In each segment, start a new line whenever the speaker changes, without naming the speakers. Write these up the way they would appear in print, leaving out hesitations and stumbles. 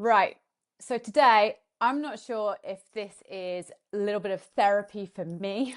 Right. So today, I'm not sure if this is a little bit of therapy for me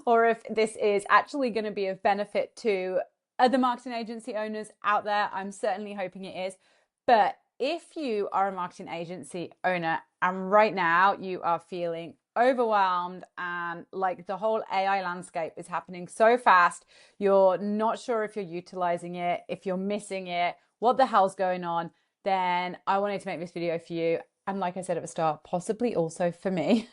or if this is actually going to be of benefit to other marketing agency owners out there. I'm certainly hoping it is. But if you are a marketing agency owner and right now you are feeling overwhelmed and like the whole AI landscape is happening so fast, you're not sure if you're utilizing it, if you're missing it, what the hell's going on, then I wanted to make this video for you. And like I said at the start, possibly also for me,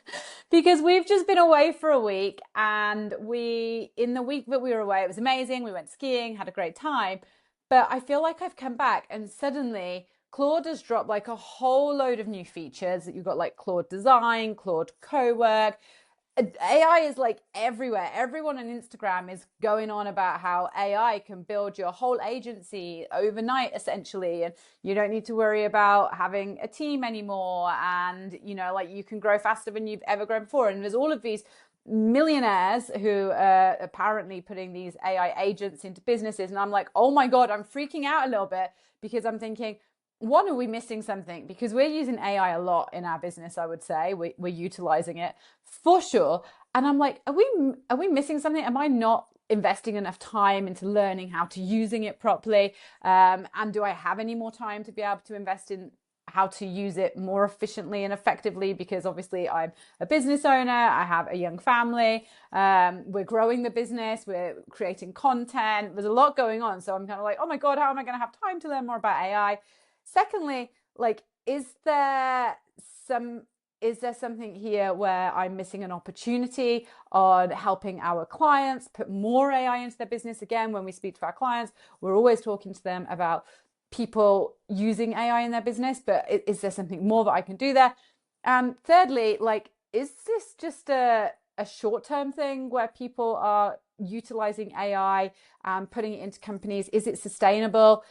because we've just been away for a week. And in the week that we were away, it was amazing. We went skiing, had a great time. But I feel like I've come back and suddenly Claude has dropped like a whole load of new features that you've got, like Claude Design, Claude Co-work. AI is like everywhere. Everyone on Instagram is going on about how AI can build your whole agency overnight, essentially. And you don't need to worry about having a team anymore. And, like you can grow faster than you've ever grown before. And there's all of these millionaires who are apparently putting these AI agents into businesses. And I'm like, oh my God, I'm freaking out a little bit because I'm thinking, one, are we missing something? Because we're using AI a lot in our business, I would say. We're utilizing it for sure. And I'm like, are we missing something? Am I not investing enough time into learning how to using it properly? And do I have any more time to be able to invest in how to use it more efficiently and effectively? Because obviously I'm a business owner, I have a young family, we're growing the business, we're creating content, there's a lot going on. So I'm kind of like, oh my God, how am I going to have time to learn more about AI? Secondly, like, some is there something here where I'm missing an opportunity on helping our clients put more AI into their business? Again, when we speak to our clients, we're always talking to them about people using AI in their business, but is there something more that I can do there? And thirdly, like, is this just a short-term thing where people are utilizing AI and putting it into companies? Is it sustainable?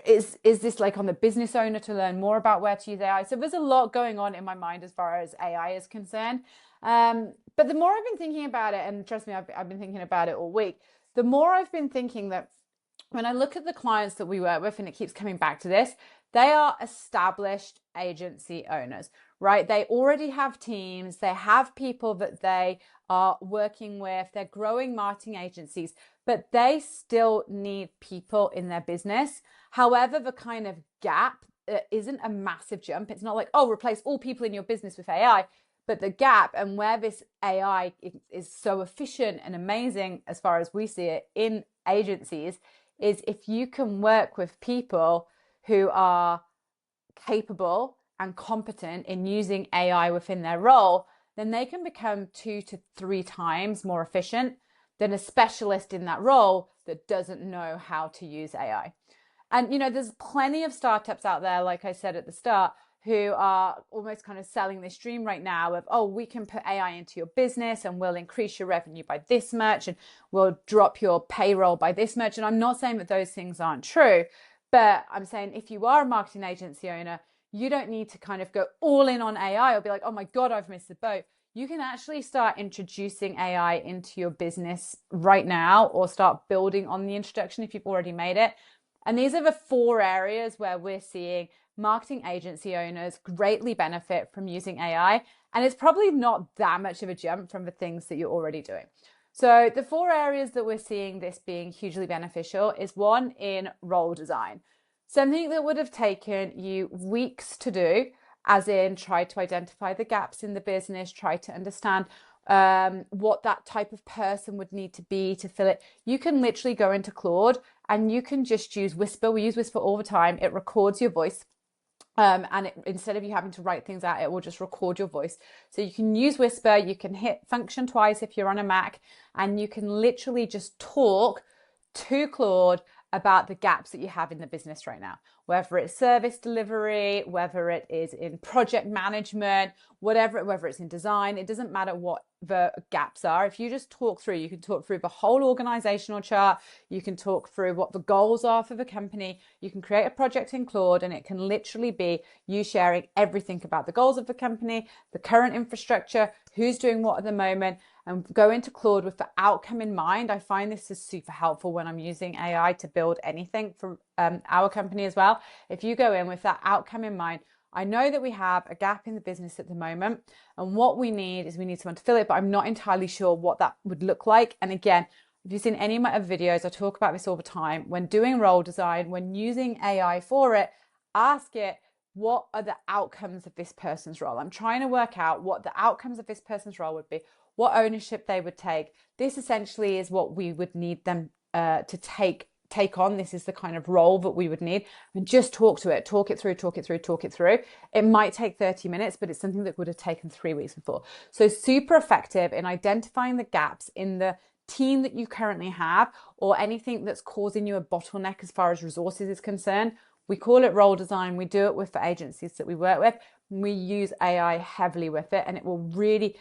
Is this like on the business owner to learn more about where to use AI? So there's a lot going on in my mind as far as AI is concerned. But the more I've been thinking about it, and trust me, I've been thinking about it all week, the more I've been thinking that when I look at the clients that we work with, and it keeps coming back to this, they are established agency owners, right? They already have teams, they have people that they are working with, they're growing marketing agencies, but they still need people in their business. However, the kind of gap isn't a massive jump. It's not like, oh, replace all people in your business with AI. But the gap and where this AI is so efficient and amazing, as far as we see it in agencies, is if you can work with people who are capable and competent in using AI within their role, then they can become 2 to 3 times more efficient than a specialist in that role that doesn't know how to use AI. And, there's plenty of startups out there, like I said at the start, who are almost kind of selling this dream right now of, oh, we can put AI into your business and we'll increase your revenue by this much and we'll drop your payroll by this much. And I'm not saying that those things aren't true, but I'm saying if you are a marketing agency owner, you don't need to kind of go all in on AI or be like, oh my God, I've missed the boat. You can actually start introducing AI into your business right now, or start building on the introduction if you've already made it. And these are the 4 areas where we're seeing marketing agency owners greatly benefit from using AI. And it's probably not that much of a jump from the things that you're already doing. So the 4 areas that we're seeing this being hugely beneficial is, one, in role design. Something that would have taken you weeks to do, as in try to identify the gaps in the business, try to understand what that type of person would need to be to fill it. You can literally go into Claude and you can just use Whisper. We use Whisper all the time. It records your voice. And instead of you having to write things out, it will just record your voice. So you can use Whisper, you can hit function twice if you're on a Mac, and you can literally just talk to Claude about the gaps that you have in the business right now, whether it's service delivery, whether it is in project management, whether it's in design. It doesn't matter what the gaps are. If you just talk through, you can talk through the whole organizational chart, you can talk through what the goals are for the company, you can create a project in Claude, and it can literally be you sharing everything about the goals of the company, the current infrastructure, who's doing what at the moment, and go into Claude with the outcome in mind. I find this is super helpful when I'm using AI to build anything for our company as well. If you go in with that outcome in mind, I know that we have a gap in the business at the moment, and what we need is we need someone to fill it, but I'm not entirely sure what that would look like. And again, if you've seen any of my other videos, I talk about this all the time. When doing role design, when using AI for it, ask it, what are the outcomes of this person's role? I'm trying to work out what the outcomes of this person's role would be, what ownership they would take. This essentially is what we would need them to take on. This is the kind of role that we would need, and just talk to it, talk it through. It might take 30 minutes, but it's something that would have taken 3 weeks before. So super effective in identifying the gaps in the team that you currently have, or anything that's causing you a bottleneck as far as resources is concerned. We call it role design. We do it with the agencies that we work with. We use AI heavily with it, and it will really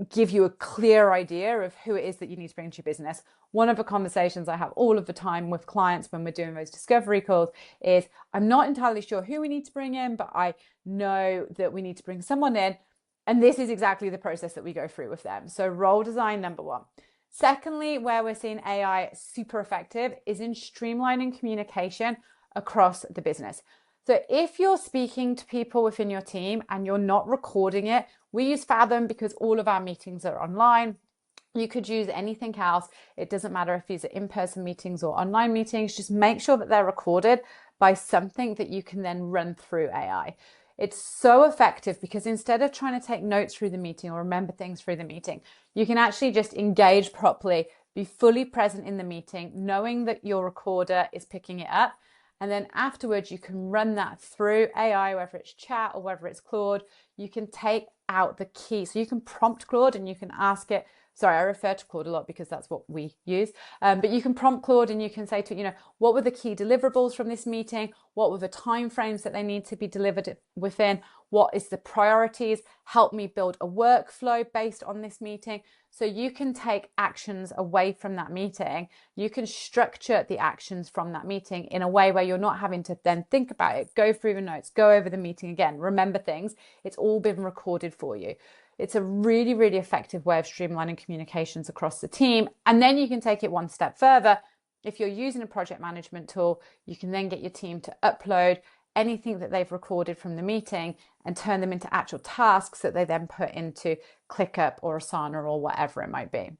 give you a clear idea of who it is that you need to bring to your business. One of the conversations I have all of the time with clients when we're doing those discovery calls is, I'm not entirely sure who we need to bring in, but I know that we need to bring someone in. And this is exactly the process that we go through with them. So role design, number one. Secondly, where we're seeing AI super effective is in streamlining communication across the business. So if you're speaking to people within your team and you're not recording it, we use Fathom because all of our meetings are online. You could use anything else. It doesn't matter if these are in-person meetings or online meetings. Just make sure that they're recorded by something that you can then run through AI. It's so effective because instead of trying to take notes through the meeting or remember things through the meeting, you can actually just engage properly, be fully present in the meeting, knowing that your recorder is picking it up. And then afterwards, you can run that through AI, whether it's chat or whether it's Claude. You can take out the key. So you can prompt Claude and you can ask it. Sorry, I refer to Claude a lot because that's what we use. But you can prompt Claude and you can say to it, what were the key deliverables from this meeting? What were the timeframes that they need to be delivered within? What is the priorities? Help me build a workflow based on this meeting. So you can take actions away from that meeting. You can structure the actions from that meeting in a way where you're not having to then think about it, go through the notes, go over the meeting again, remember things. It's all been recorded for you. It's a really, really effective way of streamlining communications across the team. And then you can take it one step further. If you're using a project management tool, you can then get your team to upload anything that they've recorded from the meeting and turn them into actual tasks that they then put into ClickUp or Asana or whatever it might be.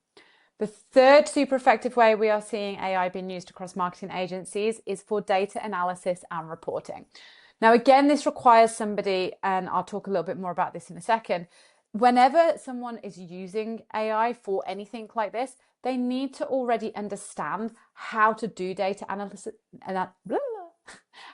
The third super effective way we are seeing AI being used across marketing agencies is for data analysis and reporting. Now, again, this requires somebody, and I'll talk a little bit more about this in a second. Whenever someone is using AI for anything like this, they need to already understand how to do data analysis and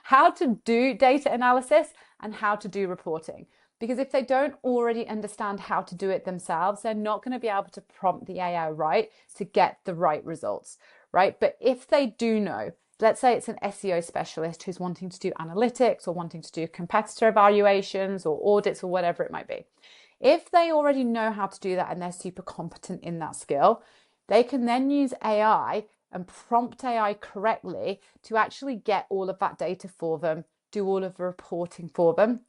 how to do data analysis and how to do reporting. Because if they don't already understand how to do it themselves, they're not going to be able to prompt the AI right to get the right results, right? But if they do know, let's say it's an SEO specialist who's wanting to do analytics or wanting to do competitor evaluations or audits or whatever it might be. If they already know how to do that and they're super competent in that skill, they can then use AI and prompt AI correctly to actually get all of that data for them, do all of the reporting for them.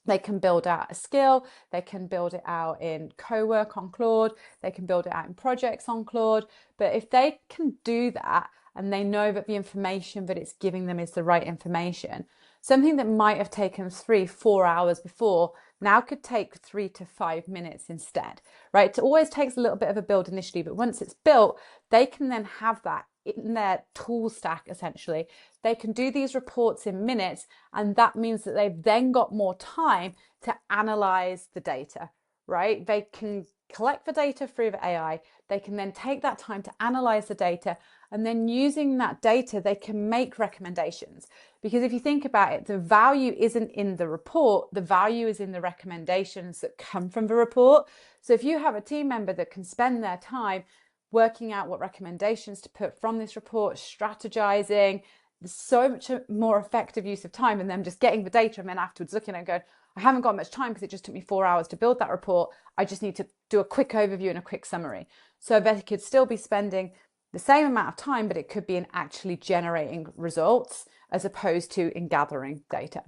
They can build out a skill, they can build it out in co-work on Claude, they can build it out in projects on Claude. But if they can do that and they know that the information that it's giving them is the right information, something that might have taken 3-4 hours before now could take 3 to 5 minutes instead, right? It always takes a little bit of a build initially, but once it's built, they can then have that in their tool stack, essentially. They can do these reports in minutes, and that means that they've then got more time to analyze the data, right? They can collect the data through the AI. They can then take that time to analyze the data, and then using that data, they can make recommendations. Because if you think about it, the value isn't in the report, the value is in the recommendations that come from the report. So if you have a team member that can spend their time working out what recommendations to put from this report, strategizing, so much more effective use of time than them just getting the data and then afterwards looking and going, I haven't got much time because it just took me 4 hours to build that report. I just need to do a quick overview and a quick summary. So they could still be spending the same amount of time, but it could be in actually generating results as opposed to in gathering data.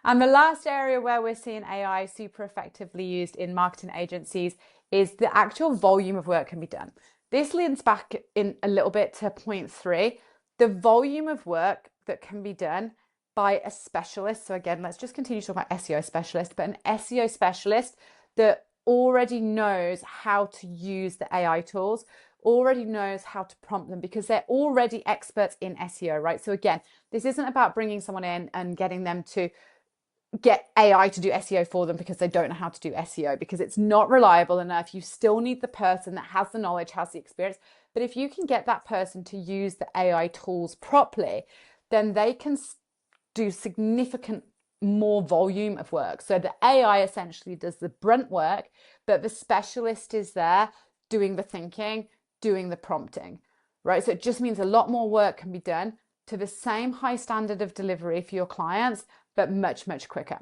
And the last area where we're seeing AI super effectively used in marketing agencies is the actual volume of work can be done. This leans back in a little bit to point 3, the volume of work that can be done by a specialist. So again, let's just continue to talk about SEO specialist, but an SEO specialist that already knows how to use the AI tools, already knows how to prompt them because they're already experts in SEO, right? So again, this isn't about bringing someone in and getting them to get AI to do SEO for them because they don't know how to do SEO, because it's not reliable enough. You still need the person that has the knowledge, has the experience. But if you can get that person to use the AI tools properly, then they can do significant more volume of work. So the AI essentially does the brunt work, but the specialist is there doing the thinking, doing the prompting, right? So it just means a lot more work can be done to the same high standard of delivery for your clients, but much, much quicker.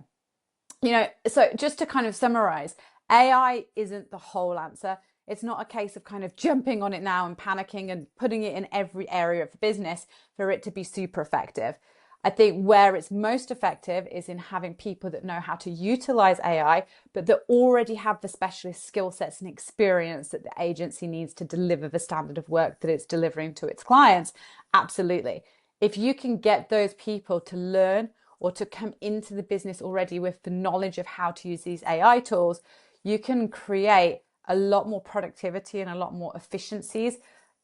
So just to kind of summarize, AI isn't the whole answer. It's not a case of kind of jumping on it now and panicking and putting it in every area of the business for it to be super effective. I think where it's most effective is in having people that know how to utilize AI, but that already have the specialist skill sets and experience that the agency needs to deliver the standard of work that it's delivering to its clients. Absolutely. If you can get those people to learn or to come into the business already with the knowledge of how to use these AI tools, you can create a lot more productivity and a lot more efficiencies,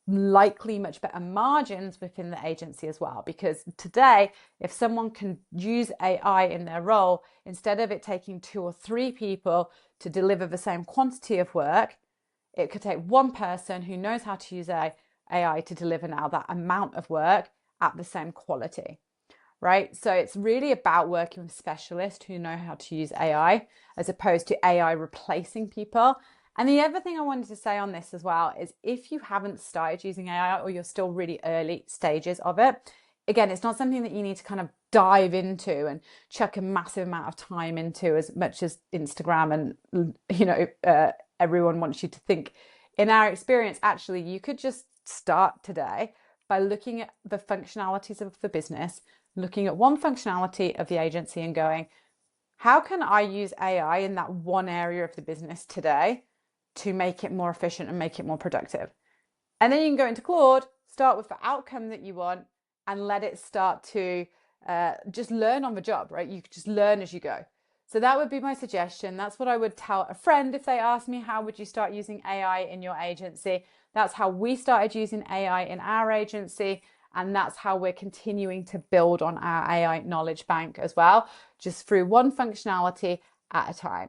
likely much better margins within the agency as well. Because today, if someone can use AI in their role, instead of it taking 2 or 3 people to deliver the same quantity of work, it could take one person who knows how to use AI to deliver now that amount of work at the same quality. Right? So it's really about working with specialists who know how to use AI as opposed to AI replacing people. And the other thing I wanted to say on this as well is if you haven't started using AI or you're still really early stages of it, again, it's not something that you need to kind of dive into and chuck a massive amount of time into as much as Instagram and, everyone wants you to think. In our experience, actually, you could just start today by looking at the functionalities of the business, looking at one functionality of the agency and going, how can I use AI in that one area of the business today to make it more efficient and make it more productive? And then you can go into Claude, start with the outcome that you want and let it start to just learn on the job, right? You just learn as you go. So that would be my suggestion. That's what I would tell a friend if they ask me, how would you start using AI in your agency? That's how we started using AI in our agency. And that's how we're continuing to build on our AI knowledge bank as well, just through one functionality at a time.